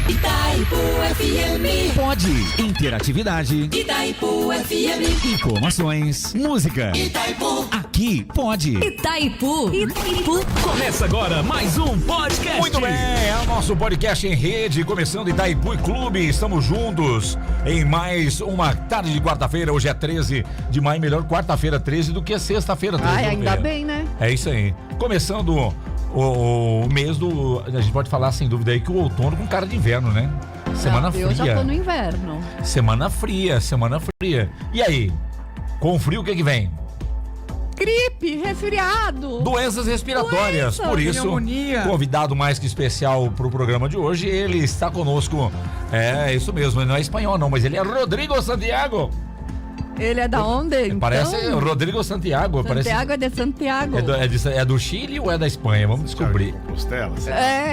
Itaipu FM. Pode. Interatividade. Itaipu FM. Informações. Música. Itaipu. Aqui pode. Itaipu. Começa agora mais um podcast. Muito bem, é o nosso podcast em rede, começando Itaipu e Clube. Estamos juntos em mais uma tarde de quarta-feira. Hoje é 13 de maio, melhor quarta-feira 13 do que sexta-feira 13. Ainda bem, né? É isso aí. Começando o mês do... A gente pode falar sem dúvida aí que o outono com cara de inverno, né? Semana fria. Eu já tô no inverno. Semana fria. E aí? Com o frio o que vem? Gripe, resfriado. Doenças respiratórias. Por isso, pneumonia. Convidado mais que especial pro programa de hoje, ele está conosco. É, isso mesmo, ele não é espanhol não, mas ele é Rodrigo Santiago. Ele é da onde, então? Parece Rodrigo Santiago. Santiago é de Santiago. É do Chile ou é da Espanha? Vamos descobrir. Compostela?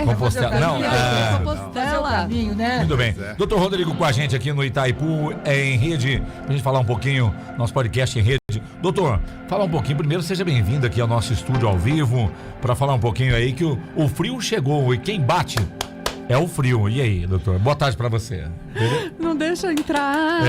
Compostela. Não, Compostela. Caminho, né? Muito bem. Doutor Rodrigo com a gente aqui no Itaipu, em rede, pra gente falar um pouquinho, nosso podcast em rede. Doutor, fala um pouquinho, primeiro seja bem-vindo aqui ao nosso estúdio ao vivo, pra falar um pouquinho aí que o frio chegou e quem bate é o frio. E aí, doutor? Boa tarde pra você. Não deixa entrar.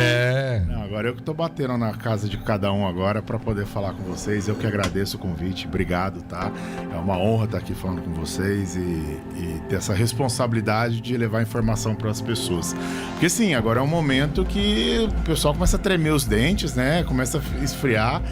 Não, agora eu que tô batendo na casa de cada um agora pra poder falar com vocês. Eu que agradeço o convite, obrigado, tá? É uma honra estar aqui falando com vocês e ter essa responsabilidade de levar informação para as pessoas. Porque sim, agora é um momento que o pessoal começa a tremer os dentes, né? Começa a esfriar.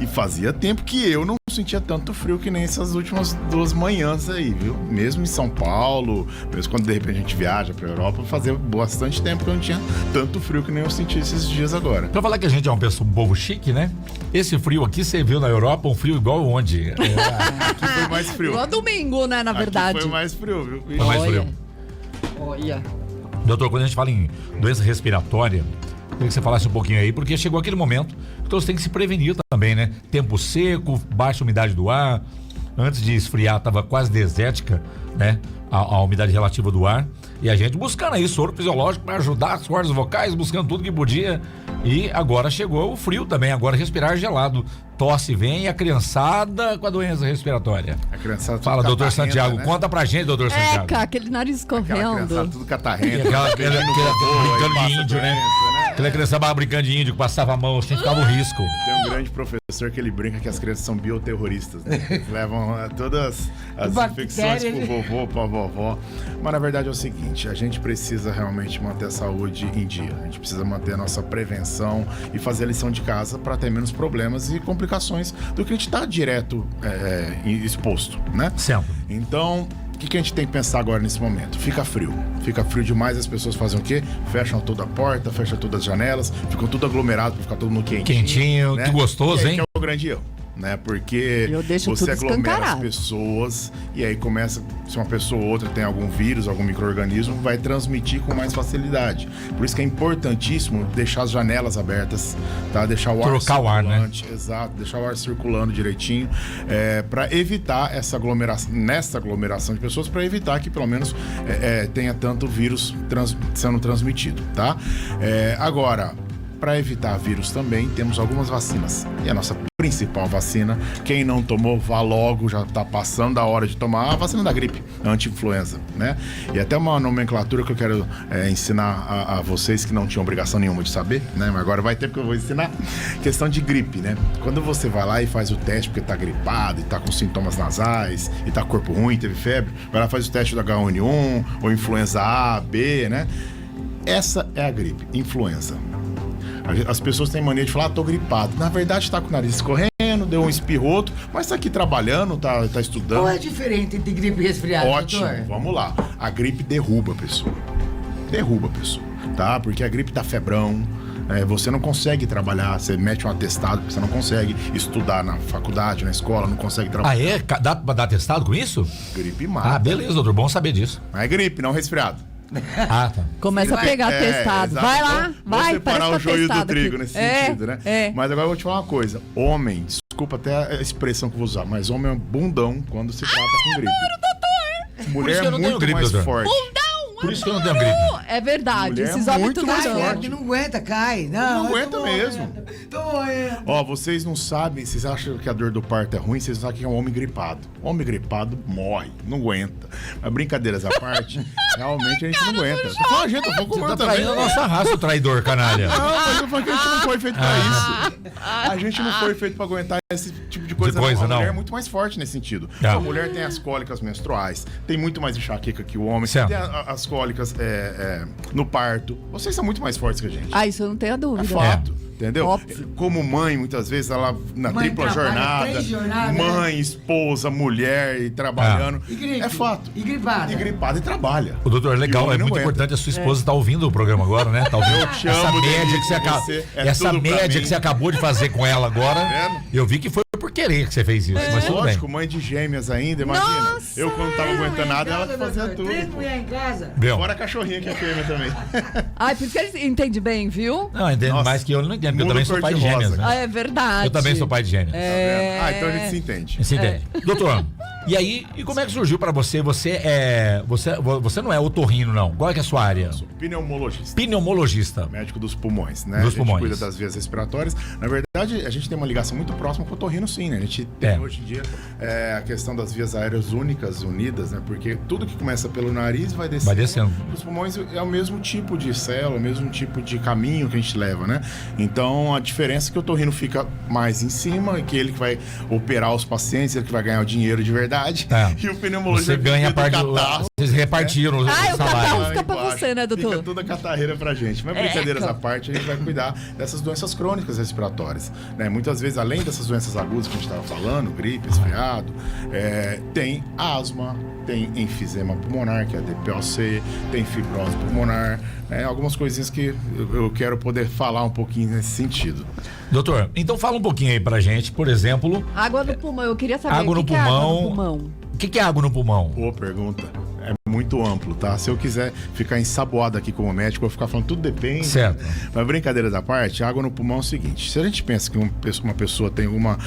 E fazia tempo que eu não sentia tanto frio que nem essas últimas 2 manhãs aí, viu? Mesmo em São Paulo, mesmo quando de repente a gente viaja pra Europa, fazia bastante tempo que eu não tinha tanto frio que nem eu senti esses dias agora. Pra falar que a gente é um povo chique, né? Esse frio aqui, você viu na Europa, um frio igual onde? Aqui foi mais frio. Igual domingo, né, na verdade. Aqui foi mais frio, viu? Foi mais frio. Olha. Doutor, quando a gente fala em doença respiratória, queria que você falasse um pouquinho aí, porque chegou aquele momento que todos têm que se prevenir também, né? Tempo seco, baixa umidade do ar. Antes de esfriar, estava quase desértica, né? A umidade relativa do ar. E a gente buscando aí soro fisiológico para ajudar as cordas vocais, buscando tudo que podia. E agora chegou o frio também, agora respirar gelado. Tosse vem e a criançada com a doença respiratória. A criançada tudo Fala, doutor catarrenta, Santiago, né? conta pra gente, doutor Santiago. Eca, aquele nariz Aquela criançada correndo. tudo catarrenta. Aquela brincando passa de índio, né? doença, Aquela criança tava brincando de índio, que passava a mão, assim, ficava o risco. Tem um grande professor que ele brinca que as crianças são bioterroristas, né? Eles levam todas as infecções pro vovô, pra vovó. Mas na verdade é o seguinte, a gente precisa realmente manter a saúde em dia. A gente precisa manter a nossa prevenção e fazer a lição de casa para ter menos problemas e complicações do que a gente tá direto exposto, né? Sempre. Então, o que a gente tem que pensar agora nesse momento? Fica frio demais, as pessoas fazem o quê? Fecham toda a porta, fecham todas as janelas, ficam tudo aglomerado para ficar todo mundo Quentinho, né? que gostoso, e aí hein? que é o grande erro, né? Porque Eu deixo você tudo aglomera as escancarado. pessoas e aí começa, se uma pessoa ou outra tem algum vírus, algum micro-organismo, vai transmitir com mais facilidade. Por isso que é importantíssimo deixar as janelas abertas, tá? Deixar o ar Trocar o ar, né? circulante, exato, deixar o ar circulando direitinho, para evitar essa aglomeração de pessoas, para evitar que pelo menos tenha tanto vírus sendo transmitido, tá? Agora, para evitar vírus também, temos algumas vacinas. E a nossa principal vacina, quem não tomou, vá logo, já está passando a hora de tomar a vacina da gripe, a anti-influenza, né? E até uma nomenclatura que eu quero ensinar a vocês que não tinham obrigação nenhuma de saber, né? Mas agora vai ter porque eu vou ensinar. Questão de gripe, né? Quando você vai lá e faz o teste porque está gripado e está com sintomas nasais e está com corpo ruim, teve febre, vai lá e faz o teste do H1N1 ou influenza A, B, né? Essa é a gripe, influenza. As pessoas têm mania de falar, tô gripado. Na verdade, tá com o nariz escorrendo, deu um espirroto, mas tá aqui trabalhando, tá estudando. Qual é a diferença entre gripe e resfriado, Ótimo, doutor? vamos lá. A gripe derruba a pessoa. Tá? Porque a gripe dá febrão, você não consegue trabalhar, você mete um atestado, porque você não consegue estudar na faculdade, na escola, não consegue trabalhar. Ah, é? Dá pra dar testado com isso? Gripe mata. Ah, beleza, doutor, bom saber disso. Mas é gripe, não resfriado. Ah, tá. Começa a pegar testado. exato. Vai lá, Vamos vai, separar parece o joio do testado trigo aqui. nesse sentido, né? Mas agora eu vou te falar uma coisa. Homem, desculpa até a expressão que eu vou usar, mas homem é bundão quando se trata com gripe. Por isso Mulher que eu é não tenho muito gripe, mais doutor. forte. Por isso que eu não tenho gripe. É verdade, Mulher esses é homens muito tudo mais não. forte. Não aguenta, cai. Não eu aguenta tô mesmo. morrendo. Ó, vocês não sabem, vocês acham que a dor do parto é ruim, vocês não sabem que é um homem gripado. Homem gripado morre, não aguenta. Mas brincadeiras à parte, realmente a gente não aguenta. Eu tô falando, gente, eu vou comer Tá também. traindo a nossa raça, o traidor, canalha. Não, mas eu falo que a gente não foi feito pra isso. A gente não foi feito pra aguentar esse tipo de coisa. A não. mulher é muito mais forte nesse sentido. Tá. A mulher tem as cólicas menstruais, tem muito mais enxaqueca que o homem, Certo. tem as cólicas no parto. Vocês são muito mais fortes que a gente. Ah, isso eu não tenho a É dúvida. fato. Entendeu? Óbvio. Como mãe, muitas vezes, ela na Mãe tripla trabalha jornada, 3 jornadas, mãe, esposa, mulher e trabalhando. E gripe. É fato. E gripada. E gripada e trabalha. O doutor, E o legal, homem é não muito aguenta. importante. A sua esposa está ouvindo o programa agora, né? Tá ouvindo te essa amo, média Denise, que você acaba. você é Essa tudo pra média mim. que você acabou de fazer com ela agora. vendo? Eu vi que foi por querer que você fez isso. Mas tudo bem. Lógico, mãe de gêmeas ainda, imagina. Nossa, eu, quando tava aguentando nada, ela que fazia tudo. 3 pô. mulheres em casa. Viu? Fora a cachorrinha que é fêmea também. Ai, por isso que ele entende bem, viu? Não, entendo Nossa, mais que eu não entendo, porque eu muda também sou pai de cor-de-rosa. gêmeas, Ah, né? é verdade. Eu também sou pai de gêmeas. É. Ah, então a gente se entende. Você entende? Doutor, e aí, e como é que surgiu pra você? Você não é otorrino, não. Qual é que é a sua área? Sou pneumologista. Pneumologista. Médico dos pulmões, né? Dos a gente pulmões. cuida das vias respiratórias. Na verdade, a gente tem uma ligação muito próxima com o otorrino, sim, né? A gente tem hoje em dia a questão das vias aéreas únicas, unidas, né? Porque tudo que começa pelo nariz vai descendo. Vai descendo. Os pulmões é o mesmo tipo de célula, o mesmo tipo de caminho que a gente leva, né? Então, a diferença é que o otorrino fica mais em cima, que ele que vai operar os pacientes, ele que vai ganhar o dinheiro de verdade. É. E o pneumologista Você ganha a fica do parte do. catarro. Vocês repartiram o Ah, o salário. catarro Lá fica pra embaixo. você, né, doutor? Fica toda a catarreira pra gente. Mas brincadeiras à parte, a gente vai cuidar dessas doenças crônicas respiratórias. Né? Muitas vezes, além dessas doenças agudas que a gente estava falando, gripe, resfriado, tem asma, tem enfisema pulmonar, que é a DPOC, tem fibrose pulmonar, algumas coisinhas que eu quero poder falar um pouquinho nesse sentido. Doutor, então fala um pouquinho aí pra gente, por exemplo, Água no pulmão, eu queria saber água o no que é água no pulmão. pulmão. O que é água no pulmão? Boa pergunta. É muito amplo, tá? Se eu quiser ficar ensaboado aqui como médico, eu vou ficar falando tudo depende. Certo. Mas brincadeiras à parte, água no pulmão é o seguinte: se a gente pensa que uma pessoa tem alguma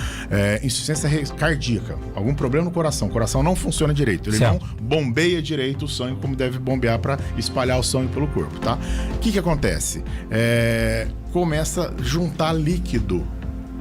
insuficiência cardíaca, algum problema no coração, o coração não funciona direito, ele Certo. não bombeia direito o sangue como deve bombear para espalhar o sangue pelo corpo, tá? O que acontece? Começa a juntar líquido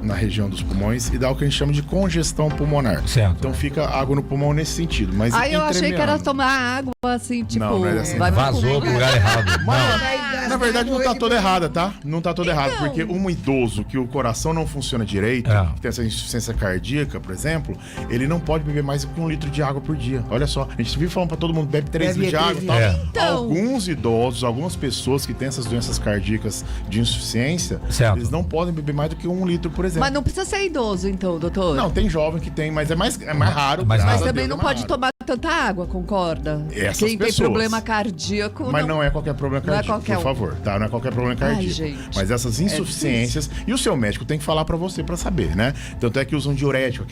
na região dos pulmões e dá o que a gente chama de congestão pulmonar. Certo. Então fica água no pulmão nesse sentido. Mas Aí eu achei que era entremeando. tomar água assim, tipo. Não é assim. vai pro Vazou pulmão. pro lugar errado. Mas, na verdade, não tá toda errada, tá? Não tá toda errada, porque um idoso que o coração não funciona direito, É. que tem essa insuficiência cardíaca, por exemplo, ele não pode beber mais que 1 litro de água por dia. Olha só, a gente vive falando pra todo mundo, bebe 3 Bebe litros de água e tal. É. Então- Alguns idosos, algumas pessoas que têm essas doenças cardíacas de insuficiência, Certo. eles não podem beber mais do que 1 litro, por exemplo. Mas não precisa ser idoso, então, doutor. Não, tem jovem que tem, mas é mais raro. Mas graças Mas a também Deus, não é mais pode raro. tomar tanta água, concorda? Essas Quem tem pessoas. problema cardíaco. Mas não é qualquer problema Não é cardíaco, qualquer por um. favor, tá? Não é qualquer problema cardíaco. gente. Mas essas insuficiências, e o seu médico tem que falar pra você pra saber, né? Tanto é que usam diurético,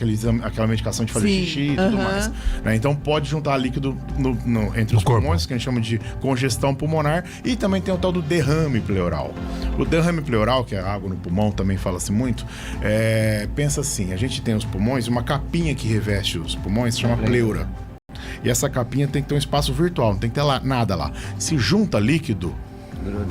aquela medicação de fazer Sim, xixi e tudo aham. mais. Né? Então pode juntar líquido entre os corpo. pulmões, que a gente chama de congestão pulmonar, e também tem o tal do derrame pleural. O derrame pleural, que é a água no pulmão, também fala-se muito, pensa assim, a gente tem os pulmões, uma capinha que reveste os pulmões, se chama pleura. E essa capinha tem que ter um espaço virtual, não tem que ter nada lá. Se junta líquido,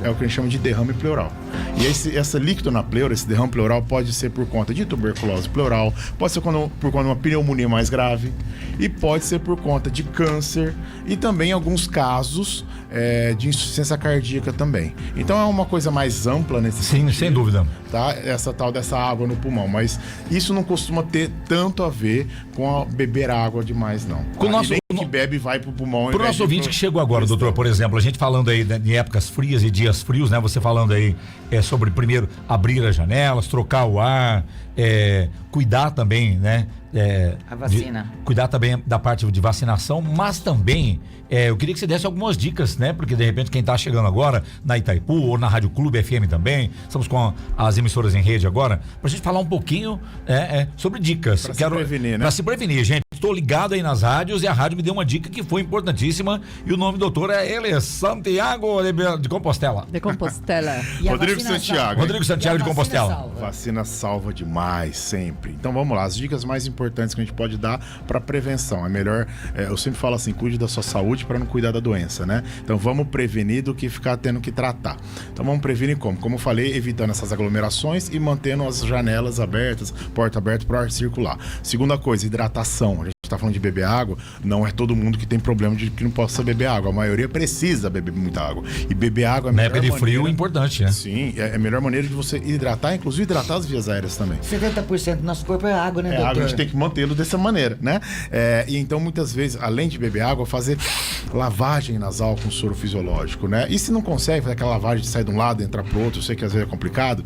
é o que a gente chama de derrame pleural. E esse líquido na pleura, esse derrame pleural, pode ser por conta de tuberculose pleural, pode ser por conta de uma pneumonia mais grave, e pode ser por conta de câncer, e também alguns casos de insuficiência cardíaca também. Então é uma coisa mais ampla nesse Sim, sentido, sem dúvida. tá? Essa tal dessa água no pulmão, mas isso não costuma ter tanto a ver com beber água demais, não. Com o Tá? nosso- E nem que bebe vai pro pulmão. Pro nosso ouvinte que chegou agora, doutor, por exemplo, a gente falando aí de épocas frias e dias frios, né? Você falando aí sobre primeiro abrir as janelas, trocar o ar, cuidar também, né? A vacina. Cuidar também da parte de vacinação, mas também eu queria que você desse algumas dicas, né? Porque de repente quem tá chegando agora na Itaipu ou na Rádio Clube FM também, estamos com as emissoras em rede agora, pra gente falar um pouquinho sobre dicas. Pra se prevenir, né? Pra se prevenir, gente. estou ligado aí nas rádios e a rádio me deu uma dica que foi importantíssima e o nome do doutor é ele, Santiago de Compostela. De Compostela. E a Rodrigo vacina Santiago. salva. Rodrigo Santiago E a de vacina Compostela. salva. Vacina salva demais, sempre. Então vamos lá, as dicas mais importantes que a gente pode dar para prevenção. É melhor, eu sempre falo assim, cuide da sua saúde para não cuidar da doença, né? Então vamos prevenir do que ficar tendo que tratar. Então vamos prevenir como? Como eu falei, evitando essas aglomerações e mantendo as janelas abertas, porta aberta para o ar circular. Segunda coisa, hidratação. A gente está falando de beber água, não é todo mundo que tem problema de que não possa beber água. A maioria precisa beber muita água. E beber água é a Na melhor época de maneira... frio, importante, né? Sim, é a melhor maneira de você hidratar, inclusive hidratar as vias aéreas também. 70% do nosso corpo é água, né, É doutor? água, a gente tem que mantê-lo dessa maneira, né? E então, muitas vezes, além de beber água, fazer lavagem nasal com soro fisiológico, né? E se não consegue fazer aquela lavagem de sair de um lado e entrar pro outro, eu sei que às vezes é complicado,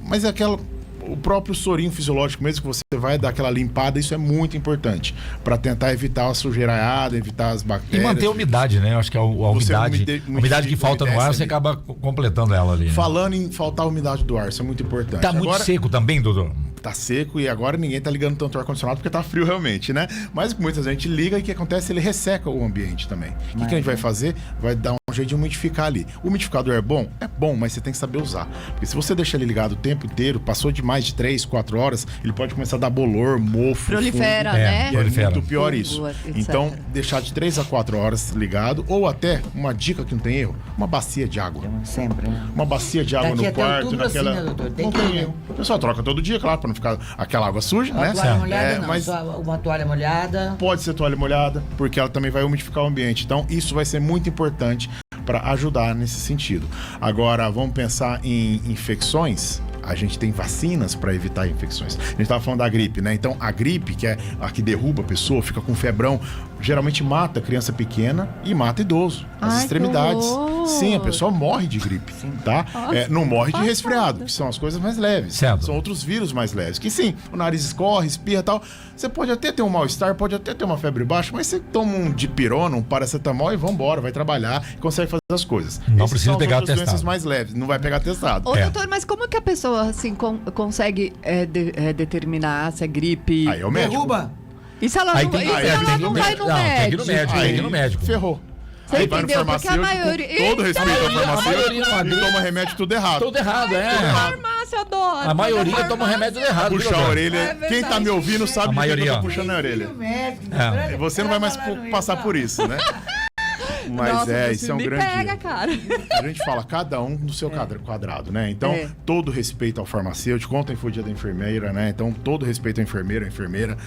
mas é aquela... O próprio sorinho fisiológico mesmo, que você vai dar aquela limpada, isso é muito importante para tentar evitar a sujeiraiada, evitar as E bactérias. manter a umidade, né? Eu acho que a umidade que falta no ar, você acaba completando ela ali. Né? Falando em faltar a umidade do ar, isso é muito importante. Tá muito Agora, seco também, doutor? tá seco e agora ninguém tá ligando tanto o ar-condicionado porque tá frio realmente, né? Mas muita gente liga e o que acontece? Ele resseca o ambiente também. O que a gente vai fazer? Vai dar um jeito de umidificar ali. O umidificador é bom? É bom, mas você tem que saber usar. Porque se você deixar ele ligado o tempo inteiro, passou de mais de 3, 4 horas, ele pode começar a dar bolor, mofo, Prolifera, fungo. né? E é Prolifera. muito pior Fungo, isso. etc. Então, deixar de 3 a 4 horas ligado, ou até, uma dica que não tem erro, uma bacia de água. Sempre, né? Uma bacia de água Daqui no até quarto, outubro naquela. assim, né, doutor? Tem Não que tem ir, né? erro. O pessoal troca todo dia, claro, pra não ficar aquela água suja, Uma né? toalha molhada não, mas só uma toalha molhada. pode ser toalha molhada, porque ela também vai umidificar o ambiente. Então, isso vai ser muito importante para ajudar nesse sentido. Agora, vamos pensar em infecções. A gente tem vacinas para evitar infecções. A gente estava falando da gripe, né? Então, a gripe, que é a que derruba a pessoa, fica com febrão, geralmente mata criança pequena e mata idoso. As Ai, extremidades. que horror! Sim, a pessoa morre de gripe, tá? Não morre de resfriado, que são as coisas mais leves. Certo. São outros vírus mais leves. Que sim, o nariz escorre, espirra e tal. Você pode até ter um mal-estar, pode até ter uma febre baixa, mas você toma um dipirona, um paracetamol e vambora, vai trabalhar e consegue fazer as coisas. Não Essas precisa são as pegar outras atestado. doenças mais leves, não vai pegar atestado. Ô, doutor, mas como que a pessoa, assim, consegue determinar se é gripe? Aí é o médico. Derruba. E se ela Aí não, tem- e se aí ela tem que não ir no vai no médico. Não, tem que ir médico? no médico. Tem que ir no médico. Ferrou. Você Aí vai no entendeu? Porque a farmacêutico, maioria... com todo respeito ao a maioria farmacêutico, não ele toma remédio tudo errado. Tudo errado, é. Farmácia adora. A maioria toma remédio errado. viu, Puxar a doutor? orelha. É Quem tá me ouvindo sabe A de quem maioria, eu ó. tô puxando a orelha. É. Você não vai mais passar por isso, né? Mas Nossa, isso é um me grande pega, erro. cara. A gente fala cada um no seu quadrado, né? Então, É. todo respeito ao farmacêutico. Ontem foi o dia da enfermeira, né? Então, todo respeito ao enfermeiro, à enfermeira.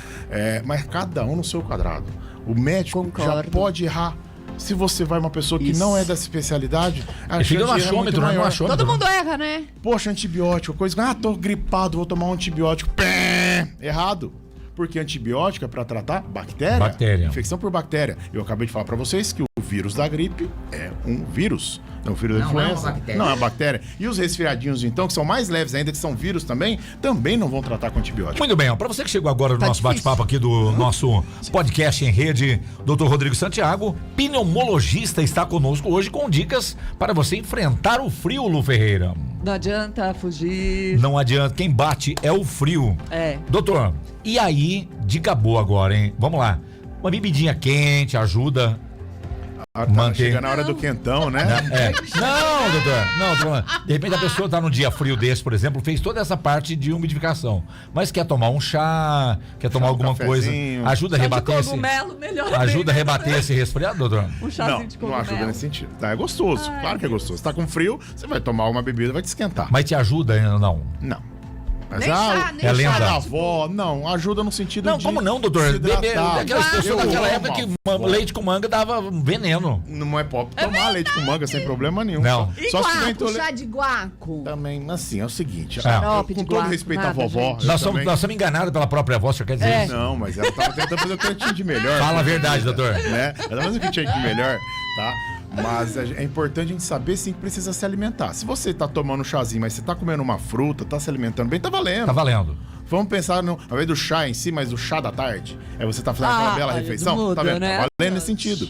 Mas cada um no seu quadrado. O médico já Concordo. pode errar. Se você vai uma pessoa que Isso. não é dessa especialidade, a E fica no chance de erro é muito achômetro, né? No maior. achômetro. Todo mundo erra, né? Poxa, antibiótico, coisa. Tô gripado, vou tomar um antibiótico. Pé! Errado. Porque antibiótico é para tratar bactéria. Bactéria. Infecção por bactéria. Eu acabei de falar para vocês que o vírus da gripe é um vírus. Não, o vírus da Não, não é uma influenza. bactéria. Não é uma bactéria. E os resfriadinhos, então, que são mais leves ainda, que são vírus também não vão tratar com antibiótico. Muito bem, ó, para você que chegou agora no Tá nosso difícil. bate-papo aqui do nosso podcast em rede, Dr. Rodrigo Santiago, pneumologista, está conosco hoje com dicas para você enfrentar o frio, Lu Ferreira. Não adianta fugir. Não adianta, quem bate é o frio. É. Doutor, e aí, dica boa agora, hein? Vamos lá. Uma bebidinha quente ajuda. Tá manter- chegando na hora do quentão, né? Não, doutor, não, tô falando. De repente a pessoa tá num dia frio desse, por exemplo, fez toda essa parte de umidificação, mas quer tomar um chá, quer tomar alguma coisa, cafezinho. ajuda a Chá de rebater esse, cogumelo, melhor ajuda a ainda. rebater esse resfriado, doutor? Um chazinho Não, de não cogumelo. ajuda nesse sentido. Tá, é gostoso. Claro que é gostoso. Tá com frio, você vai tomar uma bebida, vai te esquentar. Mas te ajuda ainda não? Não. Mas Nem chá, nem é chá lenda. da avó, não, ajuda no sentido Não, de como não, doutor? se hidratar. Beber aquelas pessoas Eu daquela amo época que avó. leite com manga dava veneno. Não é pop tomar leite com manga sem problema nenhum. Não. E Só se tiver guaco, intolerância. chá de guaco. Também, assim, é o seguinte. Xarope com de todo guaco, respeito nada, à vovó. gente. Nós também- somos enganados pela própria avó, o senhor quer dizer É. isso? Não, mas ela tava tentando fazer o que ela tinha de melhor. Fala a verdade, doutor. Né? Ela faz o que tinha de melhor, tá? Mas é importante a gente saber, sim, que precisa se alimentar. Se você tá tomando um chazinho, mas você tá comendo uma fruta, tá se alimentando bem, tá valendo. Tá valendo. Vamos pensar, ao invés do chá em si, mas do chá da tarde. Aí você tá fazendo aquela bela olha, refeição, muda, tá vendo? né? Tá valendo nesse sentido.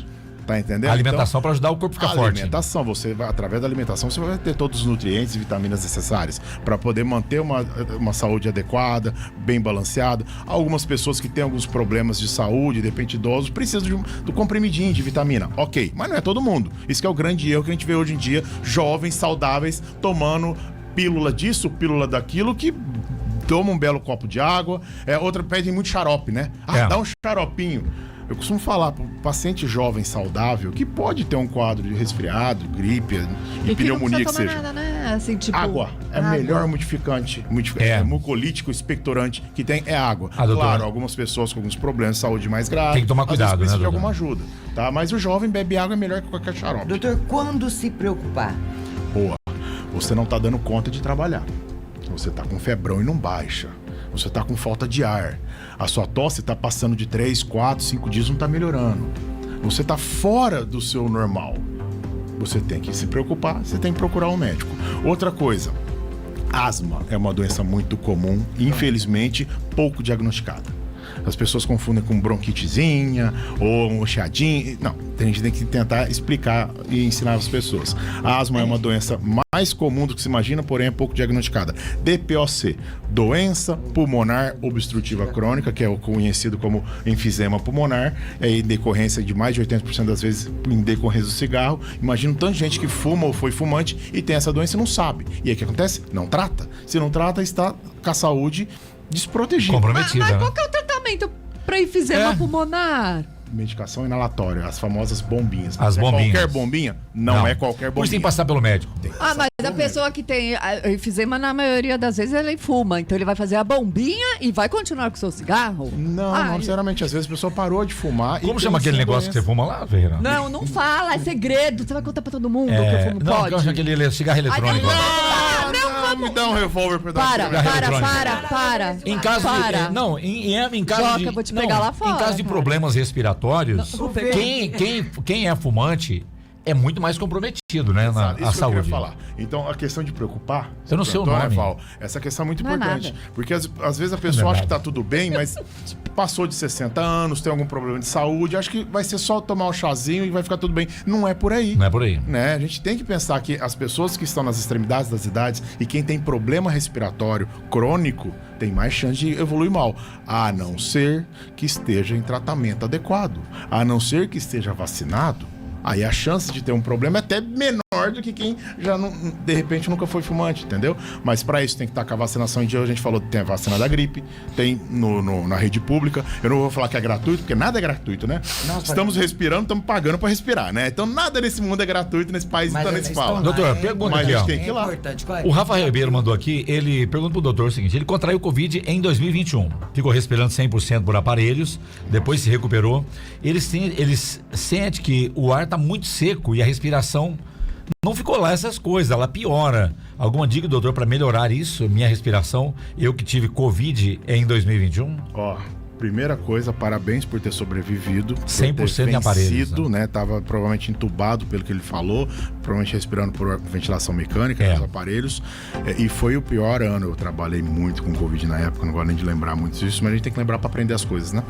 Tá entendendo? A alimentação para ajudar o corpo a ficar forte. Alimentação, você vai, através da alimentação, você vai ter todos os nutrientes e vitaminas necessárias para poder manter uma saúde adequada, bem balanceada. Algumas pessoas que têm alguns problemas de saúde, de repente idosos, precisam do comprimidinho de vitamina. Ok, mas não é todo mundo. Isso que é o grande erro que a gente vê hoje em dia, jovens saudáveis tomando pílula disso, pílula daquilo, que toma um belo copo de água. Outra pede muito xarope, né? Dá um xaropinho. Eu costumo falar para o paciente jovem saudável que pode ter um quadro de resfriado, gripe e pneumonia que seja. Nada, né? Assim, tipo, água é o melhor modificante, mucolítico, expectorante que tem é água. Claro, algumas pessoas com alguns problemas de saúde mais graves. Tem que tomar cuidado, precisa né, de alguma ajuda, tá? Mas o jovem bebe água é melhor que qualquer xarope. Doutor, quando se preocupar? Boa. Você não tá dando conta de trabalhar. Você tá com febrão e não baixa. Você tá com falta de ar. A sua tosse tá passando de 3, 4, 5 dias, não tá melhorando. Você tá fora do seu normal. Você tem que se preocupar, você tem que procurar um médico. Outra coisa, asma é uma doença muito comum, infelizmente pouco diagnosticada. As pessoas confundem com bronquitezinha ou um chiadinho. Não, a gente tem que tentar explicar e ensinar as pessoas. A asma é uma doença mais comum do que se imagina, porém é pouco diagnosticada. DPOC, doença pulmonar obstrutiva crônica, que é o conhecido como enfisema pulmonar, é em decorrência de mais de 80% das vezes em decorrência do cigarro. Imagina um tanto de gente que fuma ou foi fumante e tem essa doença e não sabe. E aí o que acontece? Não trata. Se não trata, está com a saúde desprotegida. Comprometida, Mas qual que é o tratamento para enfisema pulmonar? Medicação inalatória, as famosas bombinhas. As bombinhas. Qualquer bombinha? Não é qualquer bombinha. Por isso tem que passar pelo médico. Mas a pessoa que tem enfisema, na maioria das vezes, ele fuma. Então ele vai fazer a bombinha e vai continuar com o seu cigarro? Não, sinceramente, às vezes a pessoa parou de fumar. Como chama aquele negócio que você fuma lá, Ferreira? Não fala, é segredo. Você vai contar pra todo mundo que eu fumo não, pode? Não, aquele cigarro eletrônico. Me dá um revólver pra Para. Em caso em caso Joca, de, eu vou te pegar lá fora, em caso de cara. problemas respiratórios, Não, vou pegar. quem é fumante é muito mais comprometido, né, na Isso que eu saúde. queria falar. Então, a questão de preocupar... Eu não sei o nome. Val, essa questão é muito Não é importante. nada. Porque às vezes a pessoa acha que tá tudo bem, mas passou de 60 anos, tem algum problema de saúde, acha que vai ser só tomar um chazinho e vai ficar tudo bem. Não é por aí. Não é por aí. Né? A gente tem que pensar que as pessoas que estão nas extremidades das idades e quem tem problema respiratório crônico tem mais chance de evoluir mal, a não ser que esteja em tratamento adequado, a não ser que esteja vacinado. Aí a chance de ter um problema é até menor do que quem já, não, de repente, nunca foi fumante, entendeu? Mas para isso tem que estar com a vacinação em dia. A gente falou que tem a vacina da gripe, tem na rede pública. Eu não vou falar que é gratuito, porque nada é gratuito, né? Estamos respirando, estamos pagando para respirar, né? Então nada nesse mundo é gratuito, nesse país, então nem se fala. Doutor, pergunta Mas aqui, a ó. gente tem que ir lá. O Rafa Ribeiro mandou aqui, ele pergunta pro doutor o seguinte: ele contraiu Covid em 2021, ficou respirando 100% por aparelhos, depois se recuperou. Ele sente que o ar tá muito seco e a respiração não ficou lá essas coisas, ela piora. Alguma dica, doutor, para melhorar isso, minha respiração? Eu que tive Covid em 2021? Ó, primeira coisa, parabéns por ter sobrevivido. 100% em aparelhos, né? Tava provavelmente entubado pelo que ele falou, provavelmente respirando por ventilação mecânica nos aparelhos. E foi o pior ano. Eu trabalhei muito com Covid na época, não gosto nem de lembrar muito disso, mas a gente tem que lembrar para aprender as coisas, né?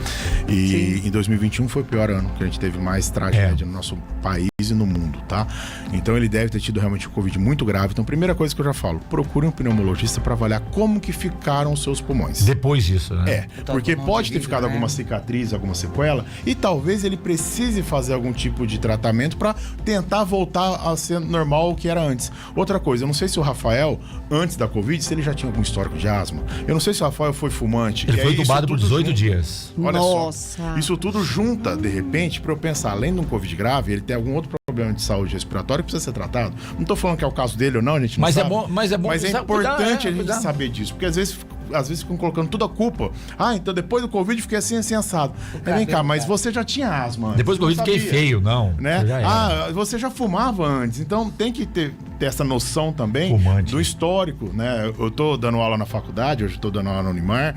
E em 2021 foi o pior ano, que a gente teve mais tragédia no nosso país e no mundo, tá? Então ele deve ter tido realmente um Covid muito grave. Então, primeira coisa que eu já falo, procure um pneumologista para avaliar como que ficaram os seus pulmões. Depois disso, né? Porque pode ter ficado alguma cicatriz, alguma sequela, e talvez ele precise fazer algum tipo de tratamento para tentar voltar a ser normal o que era antes. Outra coisa, eu não sei se o Rafael, antes da Covid, se ele já tinha algum histórico de asma. Eu não sei se o Rafael foi fumante. Ele foi isso entubado por tudo 18 junta. dias. Olha Nossa. só, isso tudo junta, de repente, para eu pensar, além de um Covid grave, ele tem algum outro problema de saúde respiratória que precisa ser tratado. Não tô falando que é o caso dele ou não, a gente não Mas sabe. é bom Mas é cuidar, importante a gente cuidar. saber disso, porque às vezes ficam colocando toda a culpa. Então depois do Covid fiquei assim assado. Vem cá, mas você já tinha asma antes. Depois do Covid fiquei feio, não. Né? Já era. Você já fumava antes, então tem que ter essa noção também Fumante. do histórico, né? Eu tô dando aula na faculdade, hoje tô dando aula na Unimar,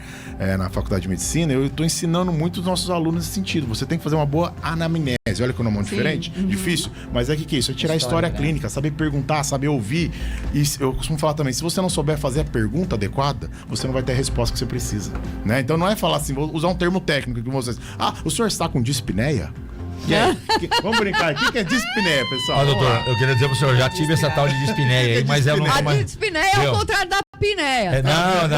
na faculdade de medicina, eu tô ensinando muito os nossos alunos nesse sentido. Você tem que fazer uma boa anamnese. Olha que é um nome diferente, difícil, mas é que é isso? É tirar a história clínica, saber perguntar, saber ouvir. E eu costumo falar também, se você não souber fazer a pergunta adequada, você não vai ter a resposta que você precisa, né? Então não é falar assim, vou usar um termo técnico que vocês... o senhor está com dispneia? Vamos brincar. O que é dispneia, pessoal? Ó, Vamos doutor, lá. eu queria dizer pro senhor, já tive essa tal de dispneia aí, mas eu não A tô mais... dispneia é Viu? o contrário da pinéia. Não.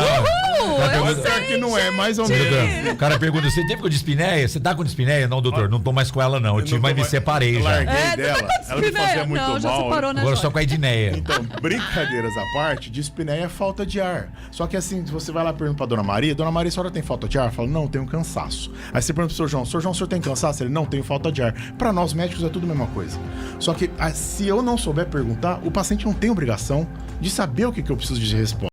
Uhul, Já eu pergunta- sei, Será que não é mais ou gente. menos? Doutor, o cara pergunta, você teve com dispneia? Você tá com dispneia? Não, doutor, não tô mais com ela não. Eu tive, mas me separei Eu já. larguei É, você dela. tá com Ela me dispneia? fazia muito Não, já mal. separou, né? Agora só com a Edneia. Então, brincadeiras à parte, dispneia é falta de ar. Só que assim, se você vai lá e pergunta pra Dona Maria, a senhora tem falta de ar? Ela fala, não, tenho cansaço. Aí você pergunta pro Sr. João, o senhor tem cansaço? Ele, não, tenho falta de ar. Pra nós médicos é tudo a mesma coisa. Só que se eu não souber perguntar, o paciente não tem obrigação de saber o que eu preciso de resposta.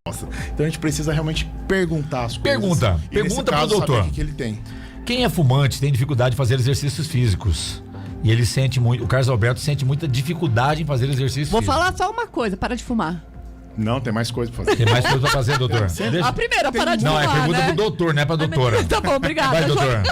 Então a gente precisa realmente perguntar as coisas. Pergunta E nesse pro caso, doutor. saber o que ele tem. Quem é fumante tem dificuldade de fazer exercícios físicos. E ele sente muito, o Carlos Alberto sente muita dificuldade em fazer exercícios Vou físicos. falar só uma coisa, para de fumar. Não, tem mais coisa pra fazer. Tem mais coisa pra fazer, doutor? A primeira, para de Não, fumar, é pergunta né? pro doutor, não é pra doutora. Tá bom, obrigada. Vai, doutor.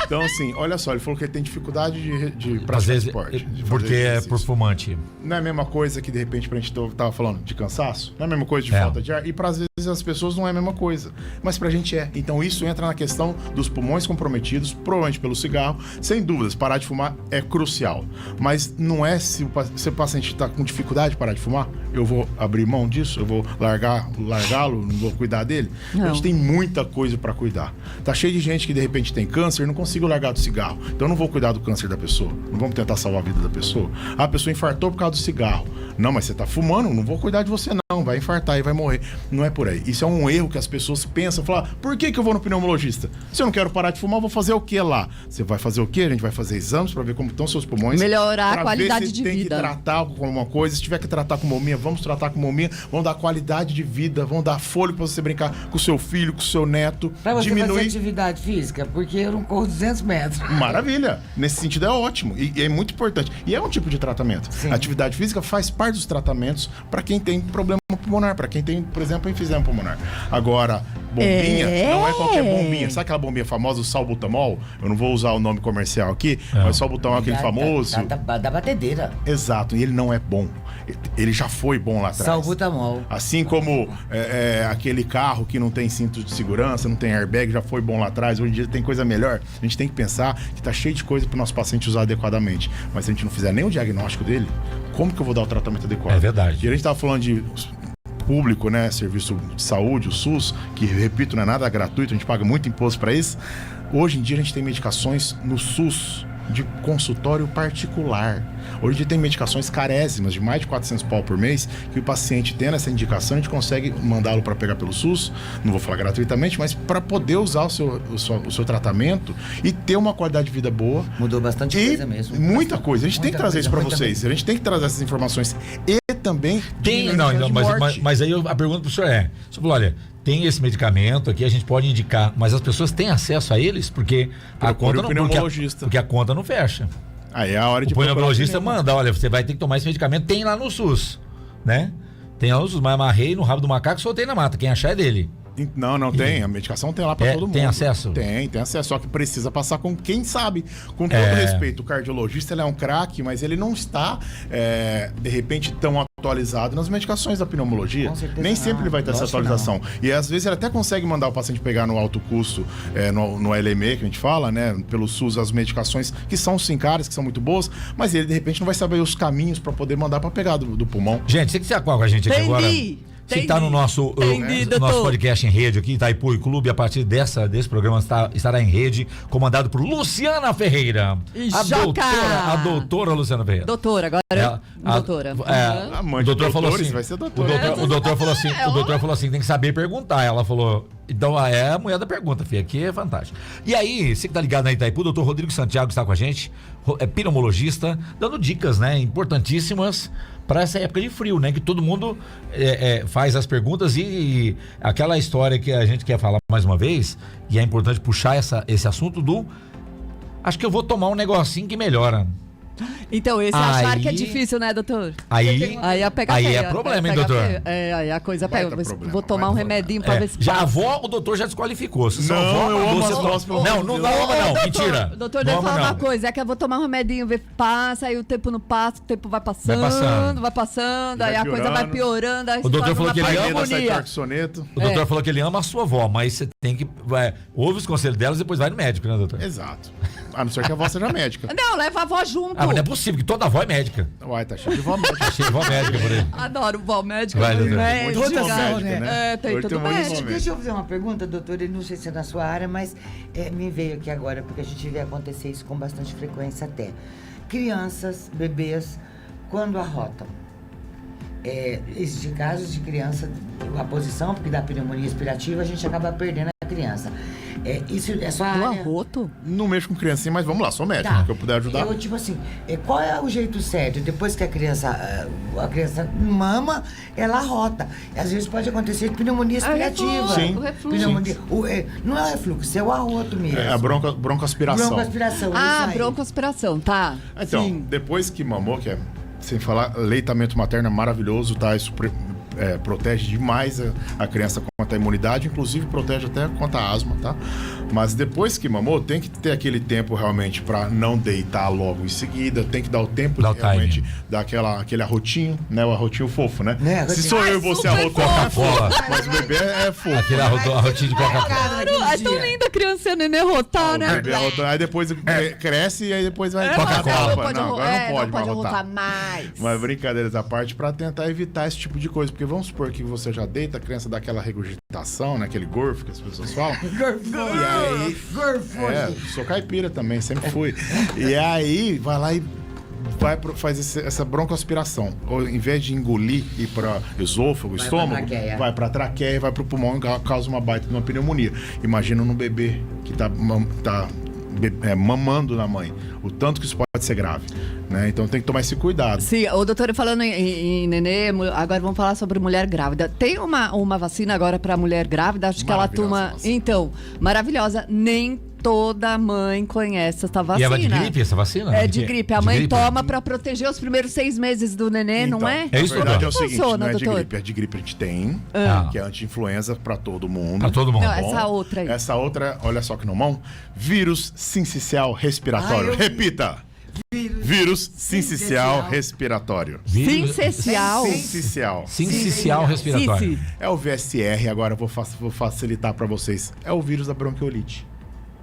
Então, assim, olha só, ele falou que ele tem dificuldade de Às praticar vezes, esporte. de fazer porque é exercício. por fumante. Não é a mesma coisa que, de repente, pra gente tava falando de cansaço? Não é a mesma coisa de É. falta de ar? E para às vezes as pessoas não é a mesma coisa. Mas pra gente é. Então isso entra na questão dos pulmões comprometidos, provavelmente pelo cigarro. Sem dúvidas, parar de fumar é crucial. Mas não é se o paciente está com dificuldade de parar de fumar, eu vou abrir mão disso, eu vou largá-lo, não vou cuidar dele. Não. A gente tem muita coisa pra cuidar. Tá cheio de gente que de repente tem câncer e não consigo largar do cigarro. Então eu não vou cuidar do câncer da pessoa. Não vamos tentar salvar a vida da pessoa. A pessoa infartou por causa do cigarro. Não, mas você tá fumando, não vou cuidar de você não. Vai infartar e vai morrer. Não é por aí. Isso é um erro que as pessoas pensam. Falar, por que eu vou no pneumologista? Se eu não quero parar de fumar, eu vou fazer o que lá? Você vai fazer o quê? A gente vai fazer exames pra ver como estão seus pulmões. Melhorar a pra qualidade ver se de tem vida. que tratar com alguma coisa. Se tiver que tratar com pulmia, vamos tratar com pulmia. Vamos dar qualidade de vida, vamos dar fôlego pra você brincar com o seu filho, com o seu neto. Pra você fazer Diminuir. atividade física, porque eu não corro 200 metros. Maravilha. Nesse sentido é ótimo e é muito importante. E é um tipo de tratamento. Sim. A atividade física faz parte dos tratamentos para quem tem problema pulmonar, para quem tem, por exemplo, enfisema pulmonar. Agora, bombinha não é qualquer bombinha. Sabe aquela bombinha famosa, o salbutamol? Eu não vou usar o nome comercial aqui, mas o salbutamol é aquele famoso. Da batedeira. Exato, e ele não é bom. Ele já foi bom lá atrás. Salbutamol. Assim como aquele carro que não tem cinto de segurança, não tem airbag, já foi bom lá atrás. Hoje em dia tem coisa melhor. A gente tem que pensar que tá cheio de coisa para o nosso paciente usar adequadamente. Mas se a gente não fizer nem o diagnóstico dele, como que eu vou dar o tratamento adequado? É verdade. E a gente tava falando de público, né? Serviço de saúde, o SUS, que, repito, não é nada gratuito, a gente paga muito imposto para isso. Hoje em dia a gente tem medicações no SUS de consultório particular. Hoje em dia tem medicações carésimas, de mais de 400 pau por mês, que o paciente tendo essa indicação, a gente consegue mandá-lo para pegar pelo SUS, não vou falar gratuitamente, mas para poder usar o seu tratamento e ter uma qualidade de vida boa. Mudou bastante E coisa mesmo. muita coisa. A gente tem que Muita trazer coisa, isso para muita vocês. A gente tem que trazer essas informações. E também... Tem, diminuir não, a não, de mas, morte. mas aí a pergunta pro senhor é: o senhor falou, olha, tem esse medicamento aqui, a gente pode indicar, mas as pessoas têm acesso a eles? Porque a Procure conta o não, pneumologista. porque a conta não fecha. Aí é a hora de O pneumologista procurar manda, olha, você vai ter que tomar esse medicamento, tem lá no SUS, né? Tem lá no SUS, mas amarrei no rabo do macaco, soltei na mata, quem achar é dele. Não tem. A medicação tem lá para todo mundo. tem acesso? Tem acesso. Só que precisa passar com quem sabe. Com todo É. respeito, o cardiologista ele é um craque, mas ele não está, de repente, tão atualizado nas medicações da pneumologia. Com certeza Nem não. sempre ele vai ter essa Lógico que atualização. E às vezes ele até consegue mandar o paciente pegar no alto custo, no LME, que a gente fala, né? Pelo SUS, as medicações que são sim caras, que são muito boas, mas ele, de repente, não vai saber os caminhos para poder mandar para pegar do pulmão. Gente, você que se aqua com a gente aqui Entendi. agora. Você que tá no nosso doutor. podcast em rede aqui, Itaipu e Clube, a partir desse programa estará em rede, comandado por Luciana Ferreira. E A Joca! doutora Luciana Ferreira. Doutora, agora o doutora. Amante doutor de falou doutores, assim, vai ser doutora. o doutor falou assim, o doutor falou assim, tem que saber perguntar. Ela falou, então é a mulher da pergunta, filha, aqui é fantástico. E aí, você que tá ligado na Itaipu, o doutor Rodrigo Santiago está com a gente, é pneumologista, dando dicas, né, importantíssimas para essa época de frio, né? Que todo mundo faz as perguntas e aquela história que a gente quer falar mais uma vez, e é importante puxar esse assunto do... Acho que eu vou tomar um negocinho que melhora. Então, esse Aí- achar que é difícil, né, doutor? Aí Aí é problema, hein, pega doutor? feio. Aí a coisa pega. Baita problema, Vou tomar um baita remedinho pra ver se já a passa. avó, o doutor já desqualificou. Se sua Não, avó eu mandou amo você as tomar- avós, pelo Não, amor não de dá Deus. uma não, Doutor, mentira. Doutor, Não deixa eu ama, falar uma não. coisa. É que eu vou tomar um remedinho, ver passa, aí o tempo não passa, o tempo vai passando, Vai passando. aí Vai a coisa vai piorando. piorando. Aí O doutor se torna falou que uma ele ama Ainda sai agonia. pior que soneto. O doutor falou que ele ama a sua avó, mas você tem que... ouve os conselhos delas e depois vai no médico, né, doutor? Exato. A não ser que a avó seja médica. Não, leva a avó junto. Ah, mas não é possível, que toda avó é médica. Uai, tá cheio de vó médica. Cheio de avó médica por aí. Adoro vó médica. Vai, mas doutor. médica. Muito de vó Todas são, médica, né? né? É, tem Hoje tudo um monte de vó médico. Deixa eu fazer uma pergunta, doutora, eu não sei se é da sua área, mas me veio aqui agora, porque a gente vê acontecer isso com bastante frequência até. Crianças, bebês, quando arrotam. Existem casos de criança, a posição, porque dá pneumonia expirativa, a gente acaba perdendo a criança. Isso é sua Do área? arroto? Não mexo com criancinha, mas vamos lá, sou médico, Tá. que eu puder ajudar. Eu, tipo assim, qual é o jeito certo? Depois que a criança mama, ela arrota. Às vezes pode acontecer pneumonia expirativa. refluxo, Sim. o refluxo. Pneumonia, não é o refluxo, é o arroto mesmo. É a broncoaspiração. Broncoaspiração. Ah, isso aí. broncoaspiração, tá. Então, Sim. depois que mamou, que é, sem falar, leitamento materno é maravilhoso, tá? Isso protege demais a criança contra a imunidade, inclusive protege até contra a asma, tá? Mas depois que mamou, tem que ter aquele tempo realmente para não deitar logo em seguida, tem que dar o tempo Dá de o realmente timing. dar aquele arrotinho, né? O arrotinho fofo, né? Né, Se arrotinho. sou eu e você super arrotou, Coca-Cola. mas o bebê é fofo. Aquele arrotinho de Coca-Cola. Naquele Ai, tão dia. linda a criança nenê rotar, O né? bebê arrotou, aí depois cresce e aí depois vai Coca-Cola. Não, agora não pode mais rotar arrotar. mais. Mas brincadeiras à parte, pra tentar evitar esse tipo de coisa. Porque vamos supor que você já deita, a criança dá aquela regurgitação, né? Aquele gorfo que as pessoas falam. E aí... sou caipira também, sempre fui. E aí, vai lá e faz essa broncoaspiração. Ou em vez de engolir e ir para esôfago, estômago, traqueia. vai para traqueia e vai para o pulmão e causa uma baita de uma pneumonia. Imagina num bebê que tá mamando na mãe. O tanto que isso pode ser grave, né? Então tem que tomar esse cuidado. Sim, o doutor falando em nenê, agora vamos falar sobre mulher grávida. Tem uma vacina agora para mulher grávida, acho que ela Maravilhosa toma... vacina. Então, maravilhosa. Nem toda mãe conhece essa vacina. E ela é de gripe, essa vacina? É de gripe. A De mãe gripe? toma para proteger os primeiros 6 meses do nenê, não é? É isso, Na verdade é o doutor? seguinte, Funciona, não é de doutor? gripe, é de gripe a gente tem, Ah. que é anti-influenza para todo mundo. Pra todo mundo. Não, Bom, essa outra aí. Essa outra, olha só que nomão. Vírus sincicial respiratório. Ah, eu vi. Repita. Vírus sincicial respiratório. Sincicial. Sincicial. respiratório. Cici. É o VSR, agora eu vou facilitar para vocês. É o vírus da bronquiolite.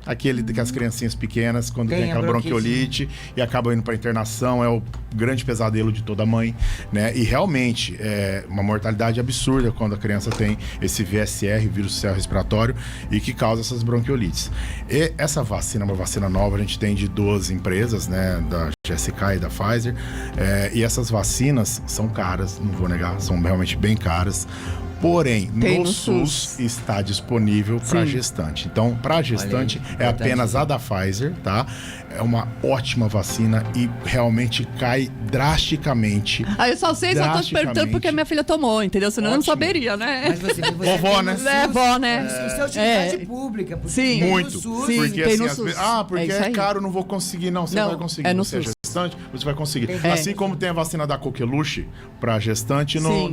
Aquele que as criancinhas pequenas, quando tem Tem a aquela bronquiolite e acabam indo para internação, é o grande pesadelo de toda mãe, né? E realmente é uma mortalidade absurda quando a criança tem esse VSR, vírus sincicial respiratório, e que causa essas bronquiolites. E essa vacina é uma vacina nova, a gente tem de 2 empresas, né? Da GSK e da Pfizer. E essas vacinas são caras, não vou negar, são realmente bem caras. Porém, Tem no no SUS SUS. está disponível para gestante. Então, para gestante é apenas a da Pfizer, tá? É uma ótima vacina e realmente cai drasticamente. Ah, eu só sei, só tô te perguntando Drasticamente. porque a minha filha tomou, entendeu? Senão eu não Ótimo. saberia, né? Mas você Vovó, tem né? no SUS. É, vó, né? Isso é utilidade pública. porque Sim. tem no Muito. SUS. Sim, Porque tem assim, no às SUS. vezes, porque É isso é aí. caro, não vou conseguir. Não, você Não, vai conseguir. é no Você é SUS. gestante, você vai conseguir. É. Assim como tem a vacina da coqueluche para gestante Sim.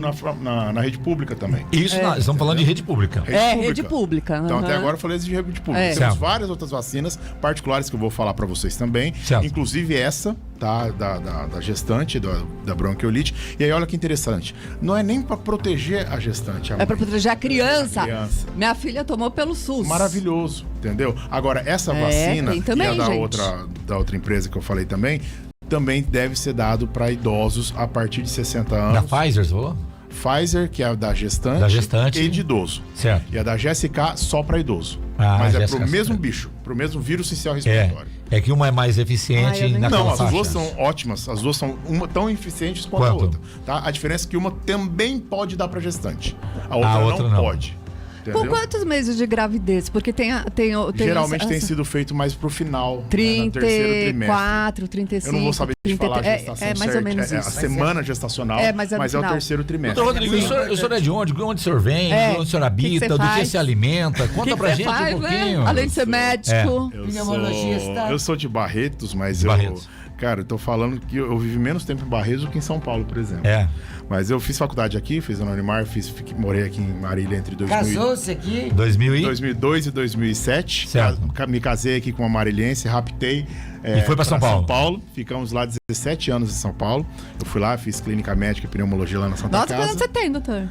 na rede pública também. Isso, nós estamos falando de rede pública. Rede pública. Então, até aham. agora eu falei de rede pública. É. Temos Certo. várias outras vacinas particulares que eu vou falar para vocês também. Certo. Inclusive essa, tá? Da gestante, da bronquiolite. E aí, olha que interessante. Não é nem para proteger a gestante. É pra proteger a criança. A criança. Minha filha tomou pelo SUS. Maravilhoso, entendeu? Agora, essa É, vacina tem também, e a da gente. outra empresa que eu falei também deve ser dado para idosos a partir de 60 Da anos. Pfizer, você falou? Pfizer, que é a da gestante, Da gestante. e de idoso. Certo. E a da GSK só para idoso. Ah, Mas é GSK pro só mesmo pra- bicho, pro mesmo vírus sincicial respiratório. É que uma é mais eficiente Ah, eu nem- naquela Não, as faixa. duas são ótimas. As duas são tão eficientes quanto Quanto? a outra. Tá? A diferença é que uma também pode dar para gestante. A outra, A outra não. pode. Com Entendeu? quantos meses de gravidez? Porque tem Geralmente tem essa- sido feito mais pro final, né, no terceiro trimestre. 34, 35. Eu não vou saber te falar a 33. gestação É mais ou certa. menos É a isso. semana gestacional, É, mas é no o final. terceiro trimestre. Doutor Rodrigo, o senhor é de onde? De onde o senhor vem? É. De onde o senhor habita? Que que você do que faz? se alimenta? Conta Que pra você gente faz, um né? pouquinho. Além de ser médico. Eu Pneumologista. eu sou de Barretos, mas Barretos. Cara, eu tô falando que eu vivi menos tempo em Barretos do que em São Paulo, por exemplo. É. Mas eu fiz faculdade aqui, fiz na Unimar, morei aqui em Marília entre Casou-se aqui? 2002 e 2007. Certo. Me casei aqui com uma marilhense, raptei. E foi pra São Paulo. Ficamos lá 17 anos em São Paulo. Eu fui lá, fiz clínica médica e pneumologia lá na Santa Nossa, Casa. quanto você tem, doutor?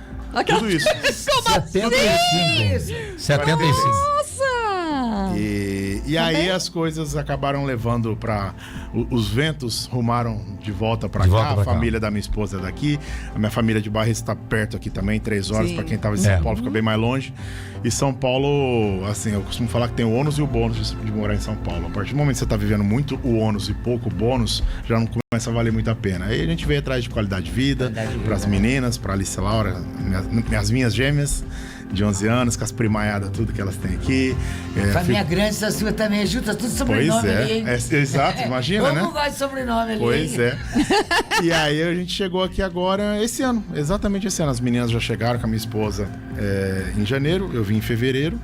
Tudo isso. 75. 75. Nossa! E E aí as coisas acabaram levando para os ventos rumaram de volta para cá. A família da minha esposa é daqui, a minha família de Barretos está perto aqui também, 3 horas. Para quem estava em São Paulo fica bem mais longe. E São Paulo, assim, eu costumo falar que tem o ônus e o bônus de morar em São Paulo. A partir do momento que você está vivendo muito o ônus e pouco o bônus, já não começa a valer muito a pena. Aí a gente veio atrás de qualidade de vida para as meninas, para Alice e Laura, minhas gêmeas de 11 anos, com as primaiadas, tudo que elas têm aqui. Família grande, essa sua também junta tudo sobrenome. Pois ali, hein? Exato, imagina, né? Como gosta de sobrenome ali. Pois é. E aí a gente chegou aqui agora, esse ano, exatamente esse ano. As meninas já chegaram com a minha esposa em janeiro, eu vim em fevereiro.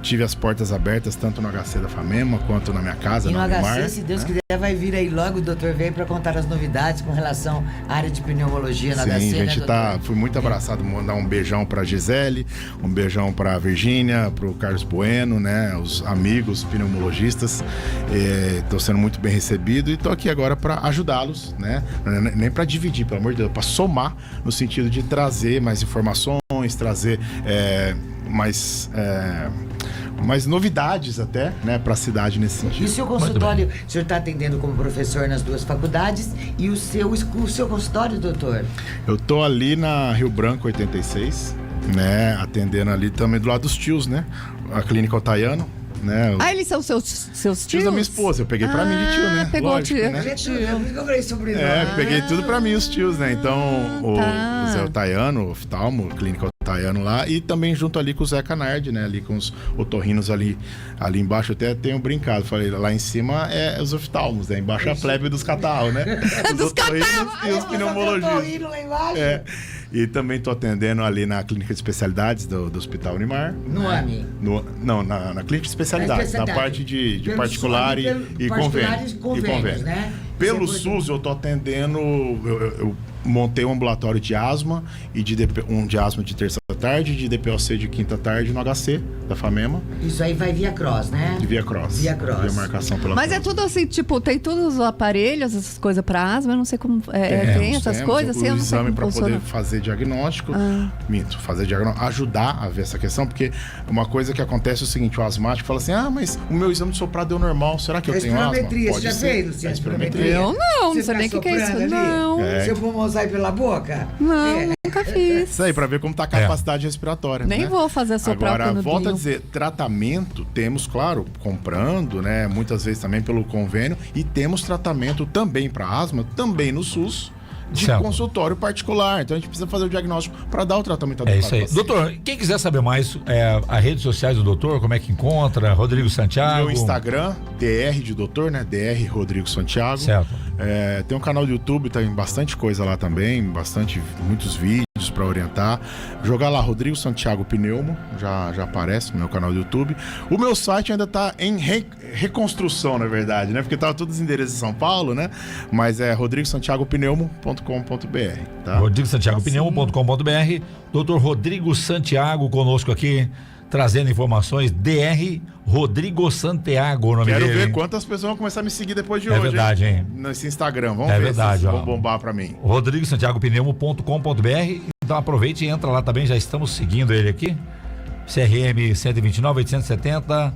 Tive as portas abertas, tanto no HC da Famema, quanto na minha casa, e no Unimar, HC, se Deus quiser, vai vir aí logo, o doutor veio para contar as novidades com relação à área de pneumologia no HC, Sim, a gente né, fui muito abraçado, mandar um beijão pra Gisele, um beijão pra Virgínia, pro Carlos Bueno, né, os amigos pneumologistas. Tô sendo muito bem recebido e tô aqui agora para ajudá-los, né, nem para dividir, pelo amor de Deus, para somar no sentido de trazer mais informações, trazer mais novidades até, né, para a cidade nesse sentido. E o seu consultório, o senhor está atendendo como professor nas 2 faculdades e o seu consultório, doutor? Eu tô ali na Rio Branco 86, né, atendendo ali também do lado dos tios, né, a Clínica Otaiano, né. Eles são seus tios? Tios da minha esposa, eu peguei pra mim de tio, né? Pegou lógico, tio. né? Eu falei sobrenome. Peguei tudo pra mim, os tios, né? Então, o Zé Otaiano, o oftalmo, Clínica Otaiano lá, e também junto ali com o Zé Canardi, né? Ali com os otorrinos ali embaixo, eu até tenho brincado, falei, lá em cima é os oftalmos, né? Embaixo é a plebe dos catarros, né? Os otorrinos e os pneumologistas. Lá embaixo. E também tô atendendo ali na Clínica de Especialidades do Hospital Unimar. No AMI? Não, na Clínica de Especialidades, na parte de particular e convênio. Né? Pelo SUS eu tô atendendo, eu montei um ambulatório de asma e um de asma de terça tarde, de DPOC de quinta tarde no HC da Famema. Isso aí vai via Cross, né? Via Cross. Via marcação pela Mas Cross. é tudo assim, tipo, tem todos os aparelhos, essas coisas pra asma, eu não sei como tem essas coisas, assim, eu não sei exame como para funciona. poder fazer diagnóstico, ajudar a ver essa questão, porque uma coisa que acontece é o seguinte, o asmático fala assim, mas o meu exame de soprado deu normal, será que eu tenho asma? Você já fez, Luciano? Espirometria. Eu não sei nem o que é isso. Não. Seu pulmão sai pela boca? Não, nunca fiz. Isso aí, pra ver como tá a capacidade respiratória. Nem né? vou fazer soprar Agora, o canudinho. volto a dizer, tratamento temos, claro, comprando, né? Muitas vezes também pelo convênio, e temos tratamento também para asma, também no SUS, de consultório particular. Então a gente precisa fazer o diagnóstico para dar o tratamento adequado. É isso aí. Doutor, quem quiser saber mais, as redes sociais do doutor, como é que encontra? Rodrigo Santiago. Meu Instagram, DR de doutor, né? DR Rodrigo Santiago. Certo. Tem um canal do YouTube, tem bastante coisa lá também, muitos vídeos para orientar. Jogar lá Rodrigo Santiago Pneumo, já aparece no meu canal do YouTube. O meu site ainda tá em reconstrução, na verdade, né? Porque tava todos os endereços em São Paulo, né? Mas é rodrigosantiagopneumo.com.br, tá? rodrigosantiagopneumo.com.br. Doutor Rodrigo Santiago conosco aqui, trazendo informações. DR Rodrigo Santiago, o nome dele. Quero ver hein? quantas pessoas vão começar a me seguir depois de hoje. É verdade, hein? Nesse Instagram. Vamos ver verdade, se vão bombar pra mim. rodrigosantiagopneumo.com.br. Então aproveite e entra lá também, já estamos seguindo ele aqui. CRM 129 870,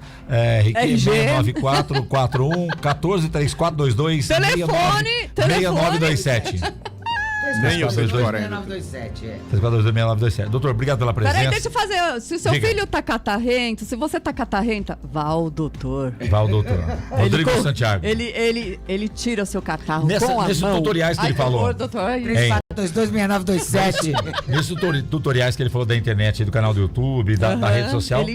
RQ 69441 143422 6927. Nem eu sei de cor 6927. Doutor, obrigado pela presença. Peraí, deixa eu fazer. Se o seu filho tá catarrento, se você tá catarrenta, vá ao doutor. Vá ao doutor. Rodrigo Santiago. Ele tira o seu catarro com a nesses mão. tutoriais que ele falou. Doutor, 34226927. Nesses tutoriais que ele falou da internet, do canal do YouTube, da rede social. Ele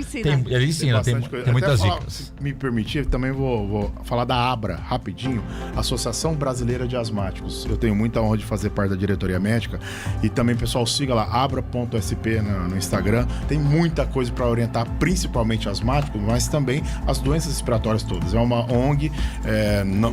ensina. Tem muitas dicas. Se me permitir, também vou falar da ABRA, rapidinho. Associação Brasileira de Asmáticos. Eu tenho muita honra de fazer parte da diretoria médica, e também, pessoal, siga lá abra.sp no Instagram. Tem muita coisa para orientar, principalmente asmáticos, mas também as doenças respiratórias todas. É uma ONG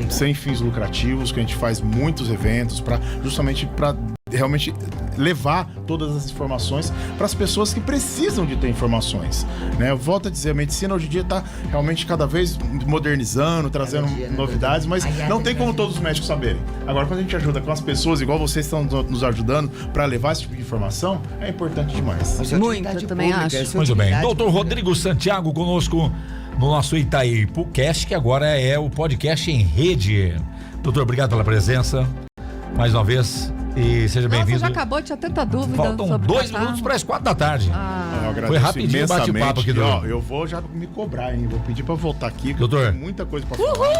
sem fins lucrativos, que a gente faz muitos eventos justamente para realmente levar todas as informações para as pessoas que precisam de ter informações, né? Eu volto a dizer, a medicina hoje em dia está realmente cada vez modernizando, trazendo novidades, mas não tem como todos os médicos saberem. Agora, quando a gente ajuda com as pessoas, igual vocês estão nos ajudando para levar esse tipo de informação, é importante demais. Muito, eu também acho. Muito bem. Doutor Rodrigo Santiago conosco no nosso Itaipu Cast, que agora é o podcast em rede. Doutor, obrigado pela presença mais uma vez e seja Nossa, bem-vindo. já acabou, tinha tanta dúvida. Faltam sobre 2 catarro. minutos para as 4 da tarde. Eu agradeço Foi rapidinho o bate-papo imensamente. aqui do- E, ó, eu vou já me cobrar, hein? Vou pedir pra voltar aqui. porque Doutor. Tem muita coisa pra falar.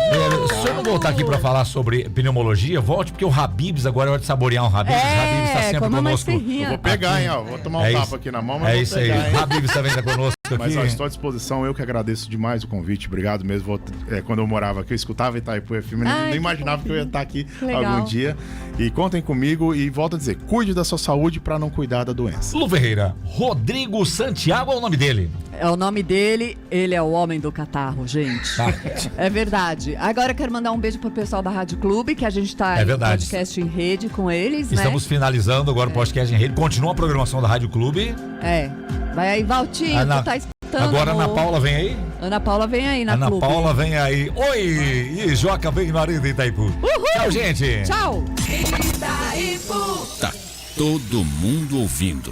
Se o senhor não voltar aqui para falar sobre pneumologia, volte, porque o Habibs agora é hora de saborear um Habibs. Habibs está sempre como a conosco. Serrinha. Eu vou pegar, Aqui. hein? Ó, vou tomar um É tapa isso. aqui na mão, mas É vou isso aí. pegar, hein? Habibs também está conosco aqui. Mas ó, estou à disposição, eu que agradeço demais o convite, obrigado mesmo. Quando eu morava aqui, eu escutava Itaipu FM, Ai, nem que imaginava que eu ia estar aqui legal. algum dia. E contem comigo e volto a dizer, cuide da sua saúde para não cuidar da doença. Lu Ferreira, Rodrigo Santiago é o nome dele. É o nome dele, ele é o homem do catarro, gente. Tá. É verdade. Agora eu quero mandar um beijo pro pessoal da Rádio Clube, que a gente tá É em verdade. podcast em rede com eles, Estamos finalizando agora o podcast em rede. Continua a programação da Rádio Clube. né? Vai aí, Valtinho, Ana- tu tá escutando. Agora a Ana amor. Paula vem aí. Ana Paula vem aí na Ana Clube. Paula vem aí. Oi! E Joca vem no Arena Itaipu. Tchau, gente. Tchau. Itaipu. Tá todo mundo ouvindo.